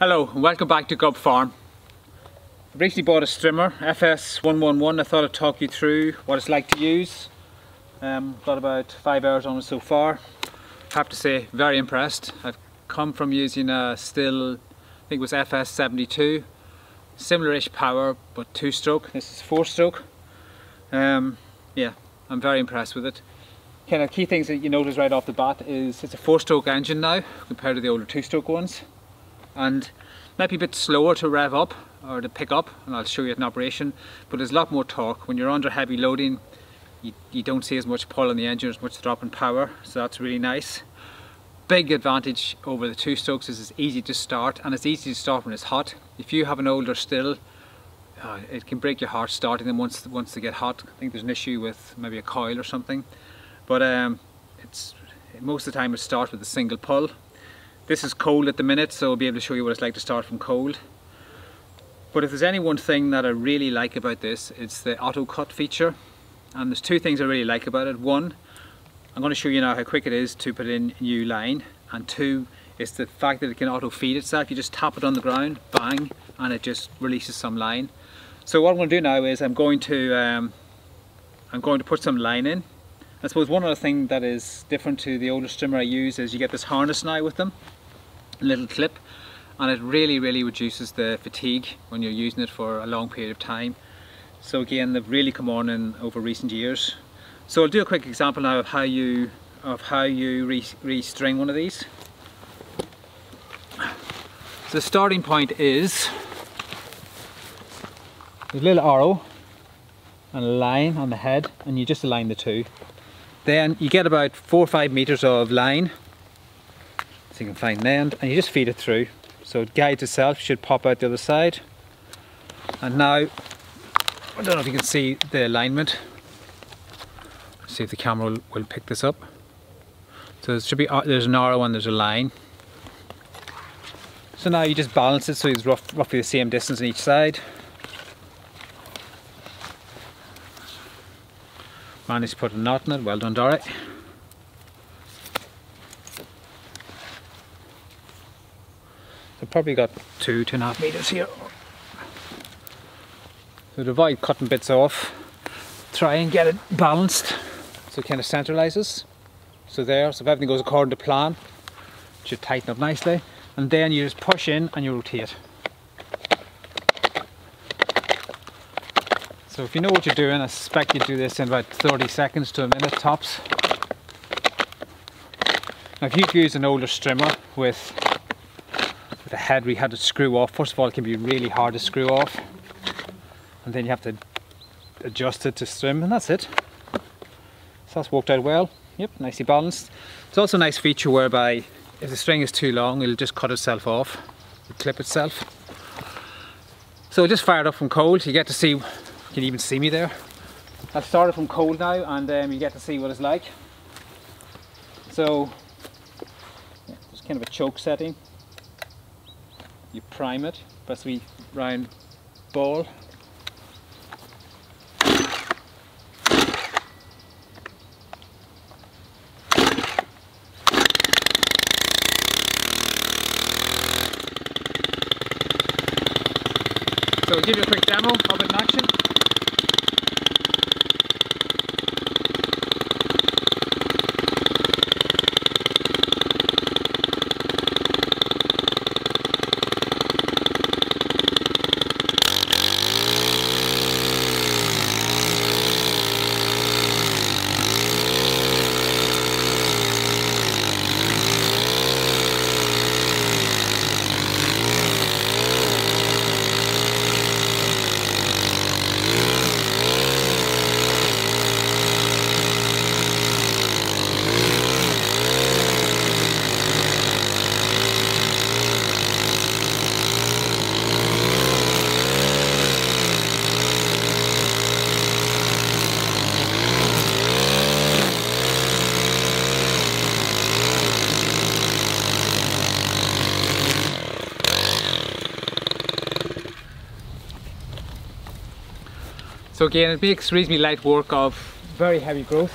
Hello and welcome back to Gubb Farm. I recently bought a strimmer, FS111. I thought I'd talk you through what it's like to use. Got about 5 hours on it so far. I have to say, very impressed. I've come from using a Sthil, I think it was FS111 similar-ish power but 2-stroke. This is 4-stroke. Yeah, I'm very impressed with it. Kind of key things that you notice right off the bat is it's a 4-stroke engine now compared to the older 2-stroke ones. And might be a bit slower to rev up or to pick up, and I'll show you it in operation, but there's a lot more torque. When you're under heavy loading, you don't see as much pull on the engine, as much drop in power, so that's really nice. Big advantage over the 2-strokes is it's easy to start, and it's easy to start when it's hot. If you have an older Sthil, it can break your heart starting them once they get hot. I think there's an issue with maybe a coil or something, but most of the time it starts with a single pull. This is cold at the minute, so I'll be able to show you what it's like to start from cold. But if there's any one thing that I really like about this, it's the AutoCut feature. And there's two things I really like about it. One, I'm going to show you now how quick it is to put in a new line. And two, is the fact that it can auto-feed itself. You just tap it on the ground, bang, and it just releases some line. So what I'm going to do now is I'm going to put some line in. I suppose one other thing that is different to the older strimmer I use is you get this harness now with them, a little clip, and it really reduces the fatigue when you're using it for a long period of time. So again, they've really come on in over recent years. So I'll do a quick example now of how you restring one of these. So the starting point is a little arrow and a line on the head, and you just align the two. Then you get about 4 or 5 meters of line, so you can find an end, and you just feed it through. So it guides itself, should pop out the other side. And now, I don't know if you can see the alignment. Let's see if the camera will pick this up. So there's an arrow and there's a line. So now you just balance it so it's roughly the same distance on each side. Managed to put a knot in it, well done Dorothy. So probably got 2.5 meters here. So to avoid cutting bits off, try and get it balanced so it kind of centralizes. So if everything goes according to plan, it should tighten up nicely. And then you just push in and you rotate. So if you know what you're doing, I suspect you do this in about 30 seconds to a minute tops. Now if you've used an older strimmer with a head we had to screw off, first of all it can be really hard to screw off, and then you have to adjust it to trim, and that's it. So that's worked out well. Yep, nicely balanced. It's also a nice feature whereby if the string is too long, it'll just cut itself off, it'll clip itself. So just fire it up from cold, you get to see. You can even see me there. I've started from cold now, and you get to see what it's like. So, yeah, it's kind of a choke setting. You prime it, press a wee round ball. So I'll give you a quick demo of it in action. So again, it makes reasonably light work of very heavy growth,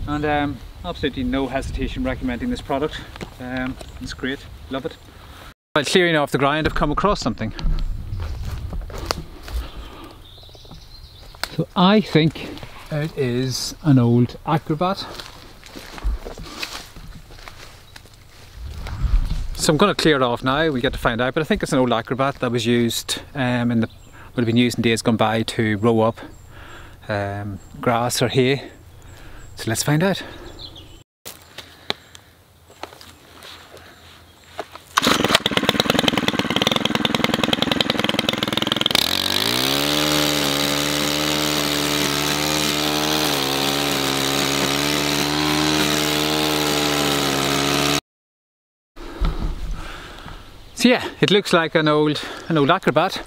and absolutely no hesitation recommending this product. It's great, love it. While clearing off the grind, I've come across something. So I think it is an old Acrobat. So I'm going to clear it off now, we get to find out, but I think it's an old Acrobat that was used would have been used in days gone by to row up grass or hay. So let's find out. So yeah, it looks like an old Acrobat.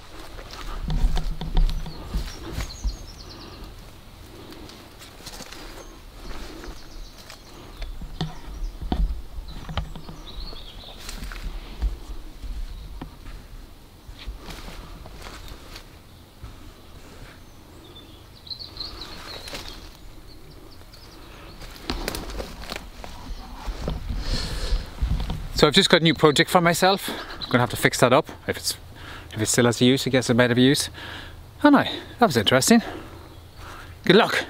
So I've just got a new project for myself. I'm gonna have to fix that up. If it still has a use, I guess it might have a use. Oh no, that was interesting. Good luck.